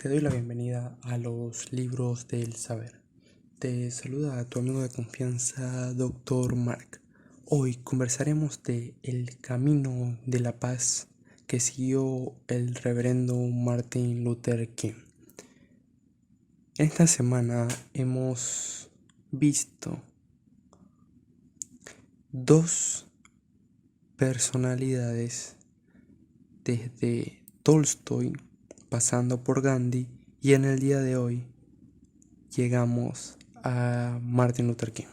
Te doy la bienvenida a los libros del saber. Te saluda a tu amigo de confianza, Dr. Mark. Hoy conversaremos de El camino de la paz que siguió el reverendo Martin Luther King. En esta semana hemos visto dos personalidades, desde Tolstoy pasando por Gandhi, y en el día de hoy llegamos a Martin Luther King.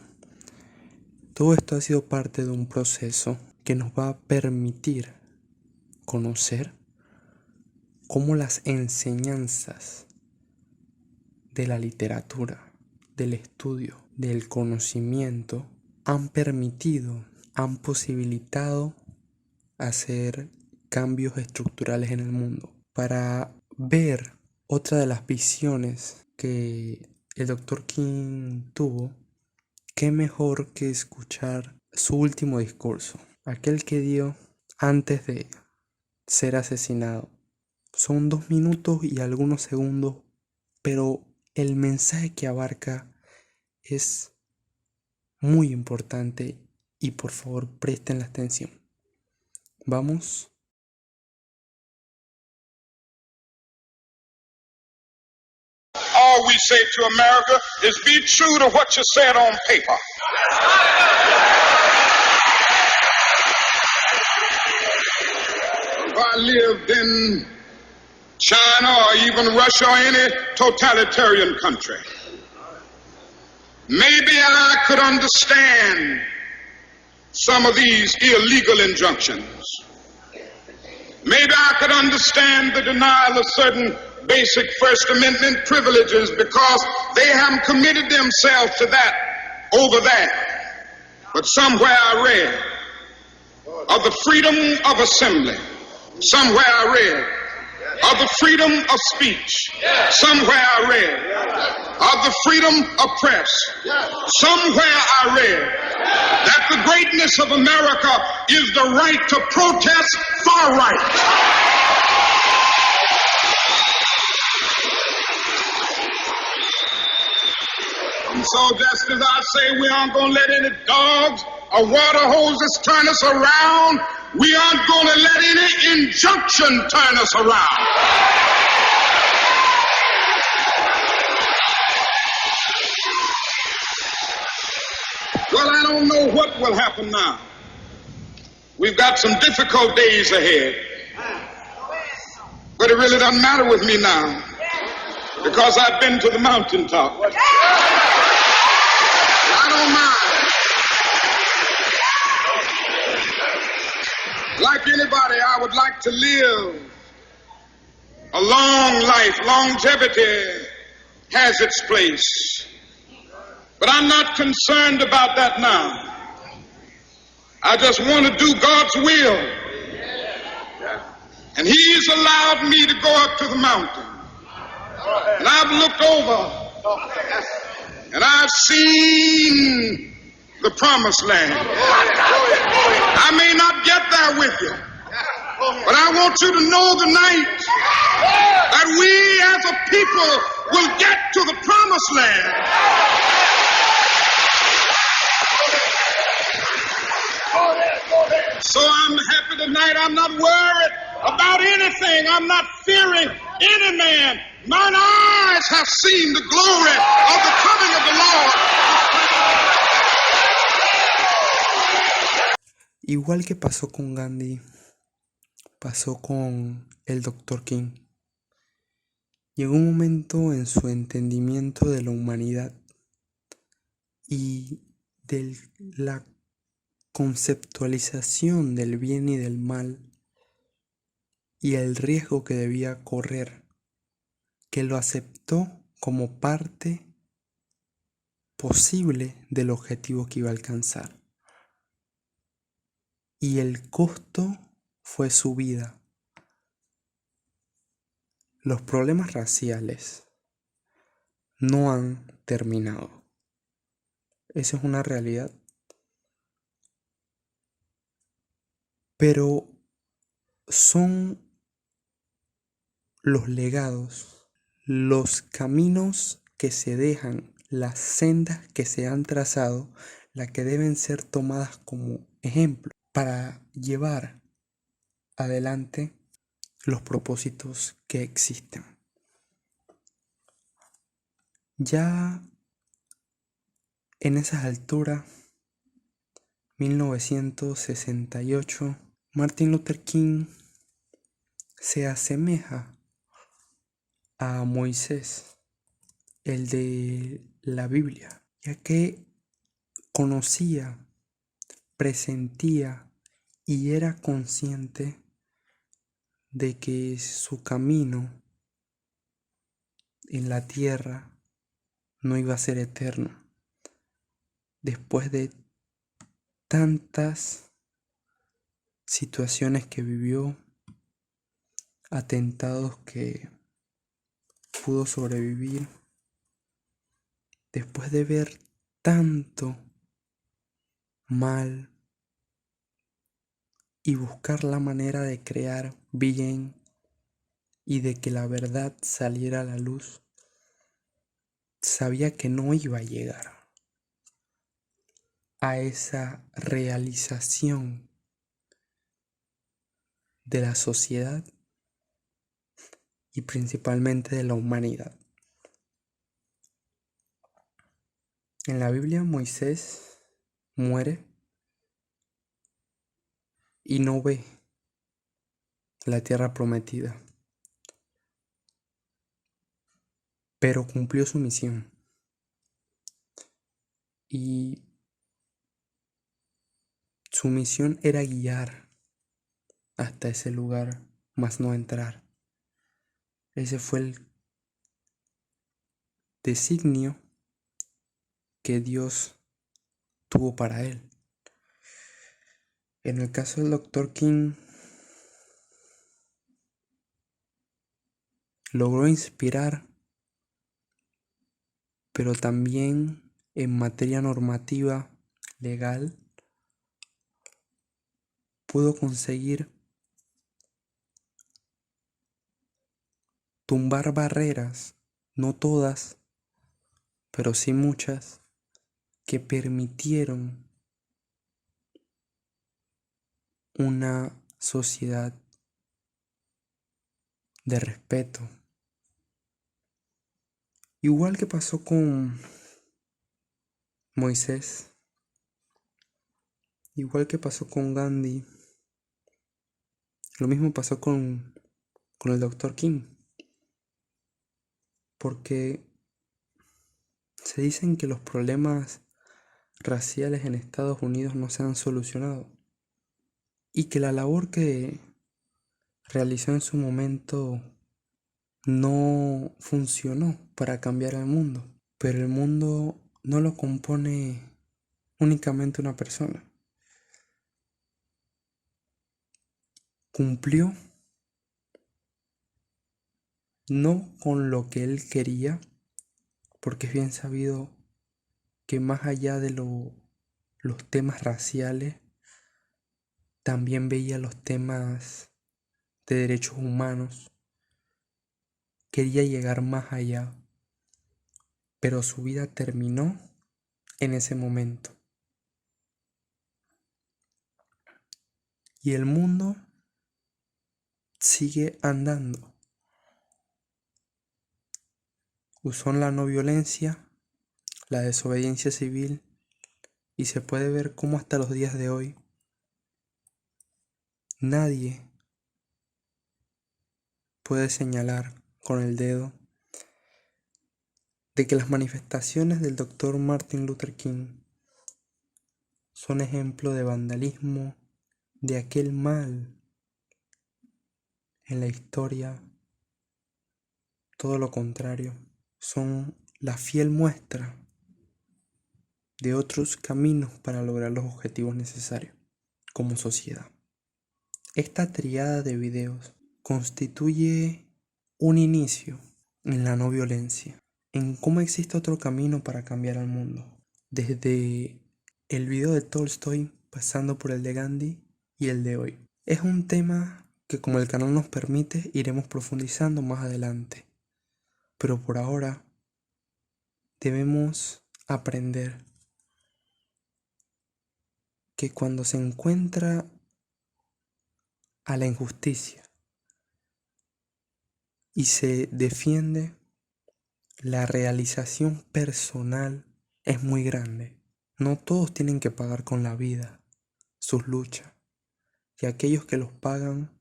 Todo esto ha sido parte de un proceso que nos va a permitir conocer cómo las enseñanzas de la literatura, del estudio, del conocimiento han posibilitado hacer cambios estructurales en el mundo. Para ver otra de las visiones que el Dr. King tuvo, qué mejor que escuchar su último discurso, aquel que dio antes de ser asesinado. Son 2 minutos y algunos segundos, pero el mensaje que abarca es muy importante y por favor presten la atención. Vamos. All we say to America is be true to what you said on paper. If I lived in China or even Russia or any totalitarian country, maybe I could understand some of these illegal injunctions. Maybe I could understand the denial of certain basic First Amendment privileges because they haven't committed themselves to that over there. But somewhere I read of the freedom of assembly. Somewhere I read of the freedom of speech. Somewhere I read of the freedom of press. Somewhere I read that the greatness of America is the right to protest far right. And so just as I say we aren't going to let any dogs or water hoses turn us around, we aren't going to let any injunction turn us around. Well, I don't know what will happen now. We've got some difficult days ahead. But it really doesn't matter with me now, because I've been to the mountaintop. I don't mind. Like anybody, I would like to live a long life. Longevity has its place. But I'm not concerned about that now. I just want to do God's will. And He's allowed me to go up to the mountain. And I've looked over and I've seen the promised land. I may not get there with you, but I want you to know tonight that we as a people will get to the promised land. So I'm happy tonight. I'm not worried about anything. I'm not fearing any man. Mine eyes have seen the glory of the coming of the Lord. Igual que pasó con Gandhi, pasó con el Dr. King. Llegó un momento en su entendimiento de la humanidad y de la conceptualización del bien y del mal y el riesgo que debía correr, que lo aceptó como parte posible del objetivo que iba a alcanzar. Y el costo fue su vida. Los problemas raciales no han terminado. Esa es una realidad. Pero son los legados, los caminos que se dejan, las sendas que se han trazado, las que deben ser tomadas como ejemplo para llevar adelante los propósitos que existen. Ya en esas alturas, 1968, Martin Luther King se asemeja a Moisés, el de la Biblia, ya que conocía, presentía y era consciente de que su camino en la tierra no iba a ser eterno. Después de tantas situaciones que vivió, atentados que pudo sobrevivir, después de ver tanto mal y buscar la manera de crear bien y de que la verdad saliera a la luz, sabía que no iba a llegar a esa realización de la sociedad y principalmente de la humanidad. En la Biblia Moisés muere y no ve la tierra prometida, pero cumplió su misión y su misión era guiar hasta ese lugar, mas no entrar. Ese fue el designio que Dios tuvo para él. En el caso del Dr. King, logró inspirar, pero también en materia normativa legal pudo conseguir tumbar barreras, no todas, pero sí muchas, que permitieron una sociedad de respeto. Igual que pasó con Moisés, igual que pasó con Gandhi, lo mismo pasó con el Dr. King, porque se dicen que los problemas raciales en Estados Unidos no se han solucionado y que la labor que realizó en su momento no funcionó para cambiar el mundo, pero el mundo no lo compone únicamente una persona. Cumplió no con lo que él quería, porque es bien sabido que más allá de los temas raciales, también veía los temas de derechos humanos, quería llegar más allá, pero su vida terminó en ese momento. Y el mundo sigue andando. Usó la no violencia, la desobediencia civil, y se puede ver cómo hasta los días de hoy nadie puede señalar con el dedo de que las manifestaciones del Dr. Martin Luther King son ejemplo de vandalismo, de aquel mal en la historia. Todo lo contrario, son la fiel muestra de otros caminos para lograr los objetivos necesarios como sociedad. Esta triada de videos constituye un inicio en la no violencia, en cómo existe otro camino para cambiar al mundo, desde el video de Tolstoy pasando por el de Gandhi y el de hoy. Es un tema que, como el canal nos permite, iremos profundizando más adelante. Pero por ahora debemos aprender que cuando se encuentra a la injusticia y se defiende, la realización personal es muy grande. No todos tienen que pagar con la vida sus luchas, y aquellos que los pagan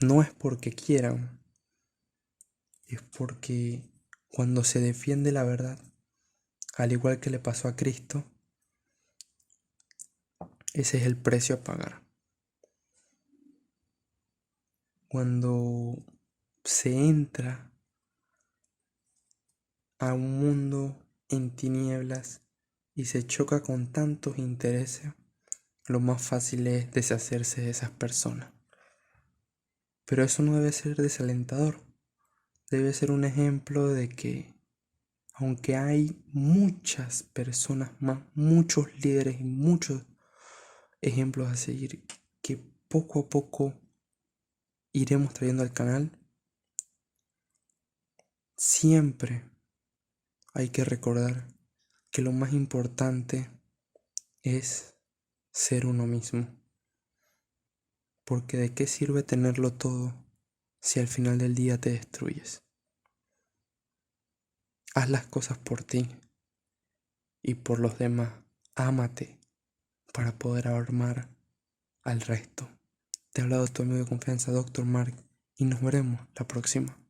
no es porque quieran, es porque cuando se defiende la verdad, al igual que le pasó a Cristo, ese es el precio a pagar. Cuando se entra a un mundo en tinieblas y se choca con tantos intereses, lo más fácil es deshacerse de esas personas. Pero eso no debe ser desalentador, debe ser un ejemplo de que aunque hay muchas personas más, muchos líderes y muchos ejemplos a seguir que poco a poco iremos trayendo al canal, siempre hay que recordar que lo más importante es ser uno mismo. Porque ¿de qué sirve tenerlo todo si al final del día te destruyes? Haz las cosas por ti y por los demás. Ámate para poder amar al resto. Te ha hablado tu amigo de confianza, Dr. Mark, y nos veremos la próxima.